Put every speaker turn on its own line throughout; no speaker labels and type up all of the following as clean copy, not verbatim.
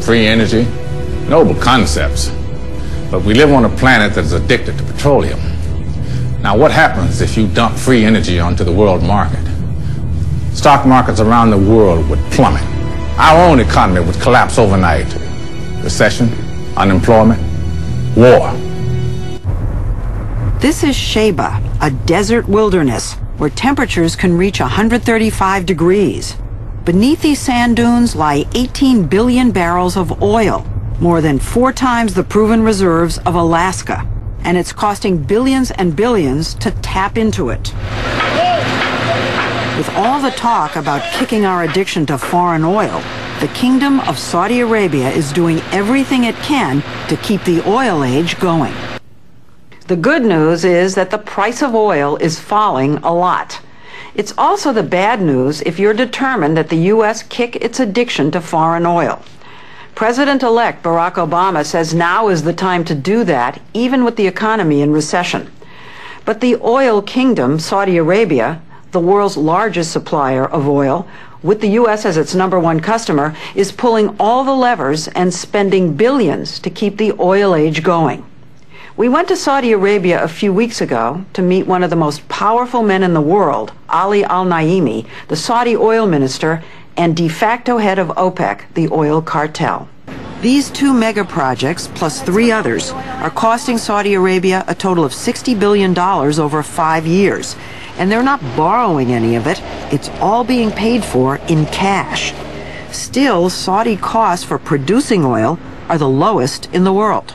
free energy, noble concepts. But we live on a planet that is addicted to petroleum. Now, what happens if you dump free energy onto the world market? Stock markets around the world would plummet. Our own economy would collapse overnight. Recession, unemployment, war.
This is Sheba, a desert wilderness where temperatures can reach 135 degrees. Beneath these sand dunes lie 18 billion barrels of oil, more than 4 times the proven reserves of Alaska. And it's costing billions and billions to tap into it. With all the talk about kicking our addiction to foreign oil, the Kingdom of Saudi Arabia is doing everything it can to keep the oil age going. The good news is that the price of oil is falling a lot. It's also the bad news if you're determined that the U.S. kick its addiction to foreign oil. President-elect Barack Obama says now is the time to do that, even with the economy in recession. But the oil kingdom, Saudi Arabia, the world's largest supplier of oil, with the U.S. as its #1 customer, is pulling all the levers and spending billions to keep the oil age going. We went to Saudi Arabia a few weeks ago to meet one of the most powerful men in the world, Ali Al-Naimi, the Saudi oil minister and de facto head of OPEC, the oil cartel. These 2 mega projects, plus 3 others, are costing Saudi Arabia a total of $60 billion over 5 years. And they're not borrowing any of it. It's all being paid for in cash. Still, Saudi costs for producing oil are the lowest in the world.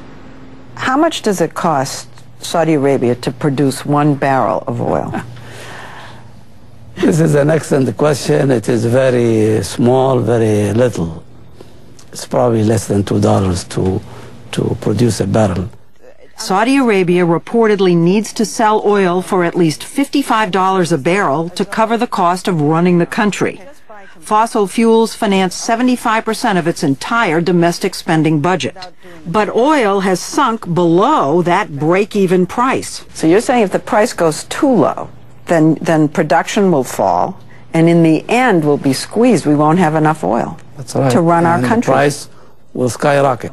How much does it cost Saudi Arabia to produce 1 barrel of oil?
This is an excellent question. It is very small, very little. It's probably less than $2 to produce a barrel.
Saudi Arabia reportedly needs to sell oil for at least $55 a barrel to cover the cost of running the country. Fossil fuels finance 75% of its entire domestic spending budget. But oil has sunk below that break-even price. So you're saying if the price goes too low, then production will fall, and in the end we'll be squeezed. We won't have enough oil to run our country.
The price will skyrocket.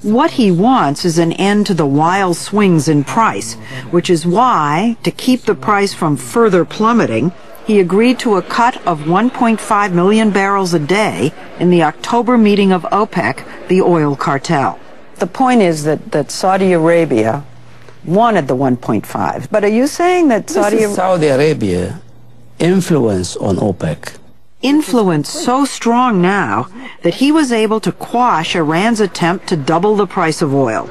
What he wants is an end to the wild swings in price, which is why, to keep the price from further plummeting, he agreed to a cut of 1.5 million barrels a day in the October meeting of OPEC, the oil cartel. The point is that Saudi Arabia wanted the 1.5. But are you saying that
Saudi Arabia influence on OPEC?
Influence so strong now that he was able to quash Iran's attempt to double the price of oil,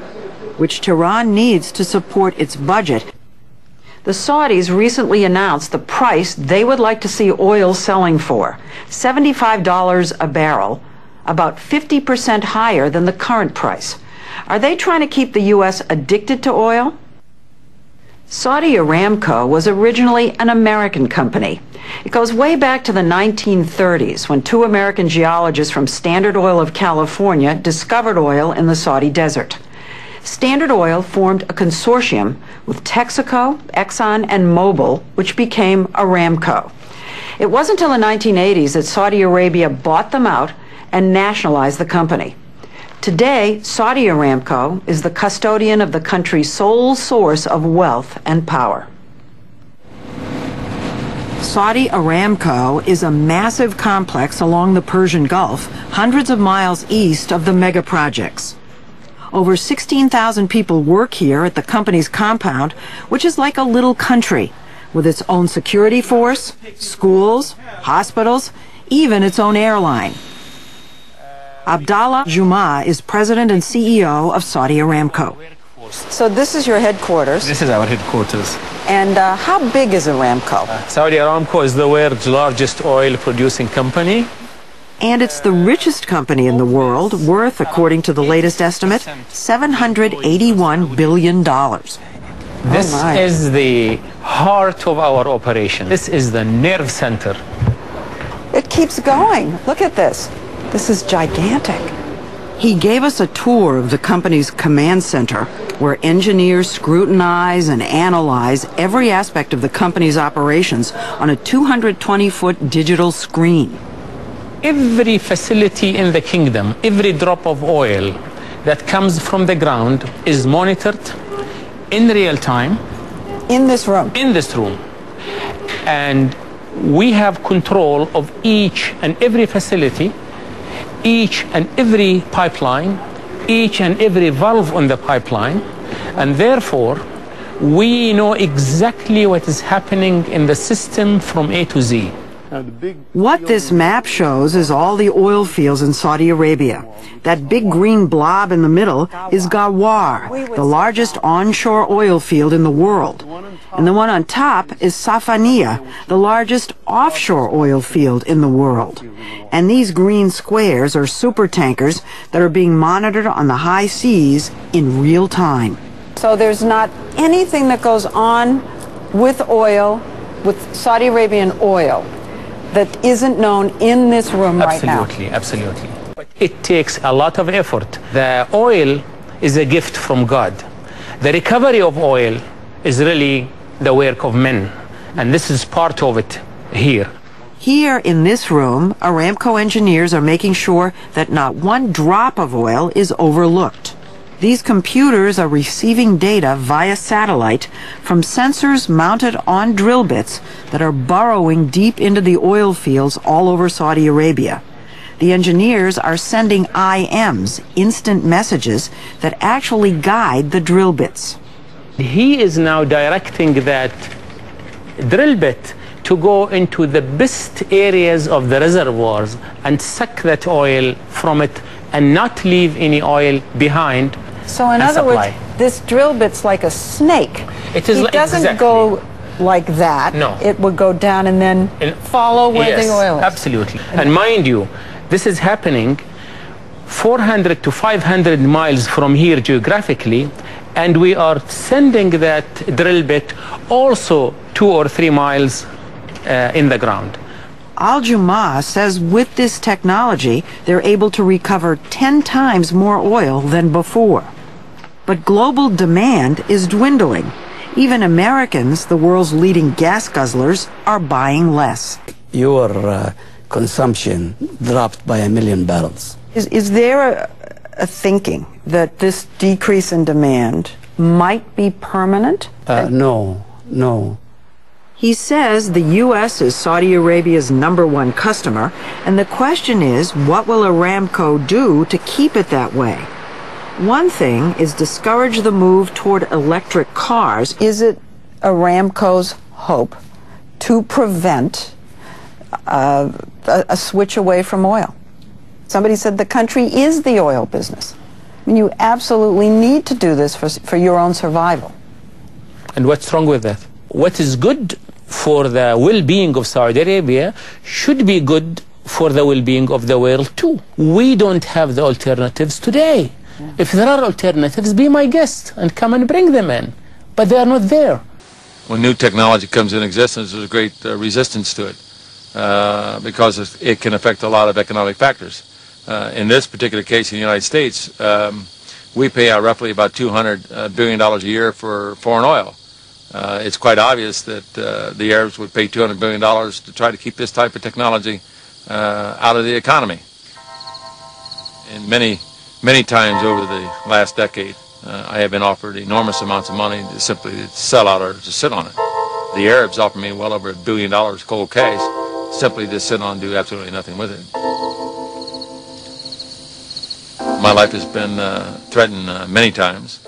which Tehran needs to support its budget. The Saudis recently announced the price they would like to see oil selling for, $75 a barrel, about 50% higher than the current price. Are they trying to keep the U.S. addicted to oil? Saudi Aramco was originally an American company. It goes way back to the 1930s when 2 American geologists from Standard Oil of California discovered oil in the Saudi desert. Standard Oil formed a consortium with Texaco, Exxon, and Mobil, which became Aramco. It wasn't until the 1980s that Saudi Arabia bought them out and nationalized the company. Today, Saudi Aramco is the custodian of the country's sole source of wealth and power. Saudi Aramco is a massive complex along the Persian Gulf, hundreds of miles east of the mega projects. Over 16,000 people work here at the company's compound, which is like a little country, with its own security force, schools, hospitals, even its own airline. Abdallah Juma is president and CEO of Saudi Aramco. So this is your headquarters.
This is our headquarters.
And how big is Aramco?
Saudi Aramco is the world's largest oil producing company.
And it's the richest company in the world, worth, according to the latest estimate, $781 billion.
This is the heart of our operation. This is the nerve center.
It keeps going. Look at this. This is gigantic. He gave us a tour of the company's command center, where engineers scrutinize and analyze every aspect of the company's operations on a 220-foot digital screen.
every facility in the kingdom, every drop of oil that comes from the ground is monitored in real time.
In this room?
In this room. And we have control of each and every facility, each and every pipeline, each and every valve on the pipeline, and therefore we know exactly what is happening in the system from A to Z.
What this map shows is all the oil fields in Saudi Arabia. That big green blob in the middle is Ghawar, the largest onshore oil field in the world. And the one on top is Safaniya, the largest offshore oil field in the world. And these green squares are supertankers that are being monitored on the high seas in real time. So there's not anything that goes on with oil, with Saudi Arabian oil, that isn't known in this room right now.
Absolutely, absolutely. It takes a lot of effort. The oil is a gift from God. The recovery of oil is really the work of men, and this is part of it here.
Here in this room, Aramco engineers are making sure that not one drop of oil is overlooked. These computers are receiving data via satellite from sensors mounted on drill bits that are burrowing deep into the oil fields all over Saudi Arabia. The engineers are sending IMs, instant messages, that actually guide the drill bits.
He is now directing that drill bit to go into the best areas of the reservoirs and suck that oil from it and not leave any oil behind.
So in other words, this drill bit's like a snake.
It
doesn't go like that.
No.
It would go down and then follow where the oil is.
Absolutely. And mind you, this is happening 400 to 500 miles from here geographically, and we are sending that drill bit also 2 or 3 miles in the ground.
Al Jumah says with this technology, they're able to recover 10 times more oil than before. But global demand is dwindling. Even Americans, the world's leading gas guzzlers, are buying less.
Your consumption dropped by 1 million barrels.
Is there a thinking that this decrease in demand might be permanent?
No.
He says the U.S. is Saudi Arabia's #1 customer, and the question is, what will Aramco do to keep it that way? One thing is discourage the move toward electric cars. Is it Aramco's hope to prevent a switch away from oil? Somebody said the country is the oil business. I mean, you absolutely need to do this for your own survival.
And what's wrong with that? What is good for the well-being of Saudi Arabia should be good for the well-being of the world too. We don't have the alternatives today. Yeah. If there are alternatives, be my guest and come and bring them in. But they are not there.
When new technology comes in existence, there's a great resistance to it because it can affect a lot of economic factors. In this particular case in the United States, we pay out roughly about $200 billion a year for foreign oil. It's quite obvious that the Arabs would pay $200 billion to try to keep this type of technology out of the economy. And many times over the last decade, I have been offered enormous amounts of money to simply sell out or to sit on it. The Arabs offered me well over $1 billion cold cash, simply to sit on and do absolutely nothing with it. My life has been threatened many times.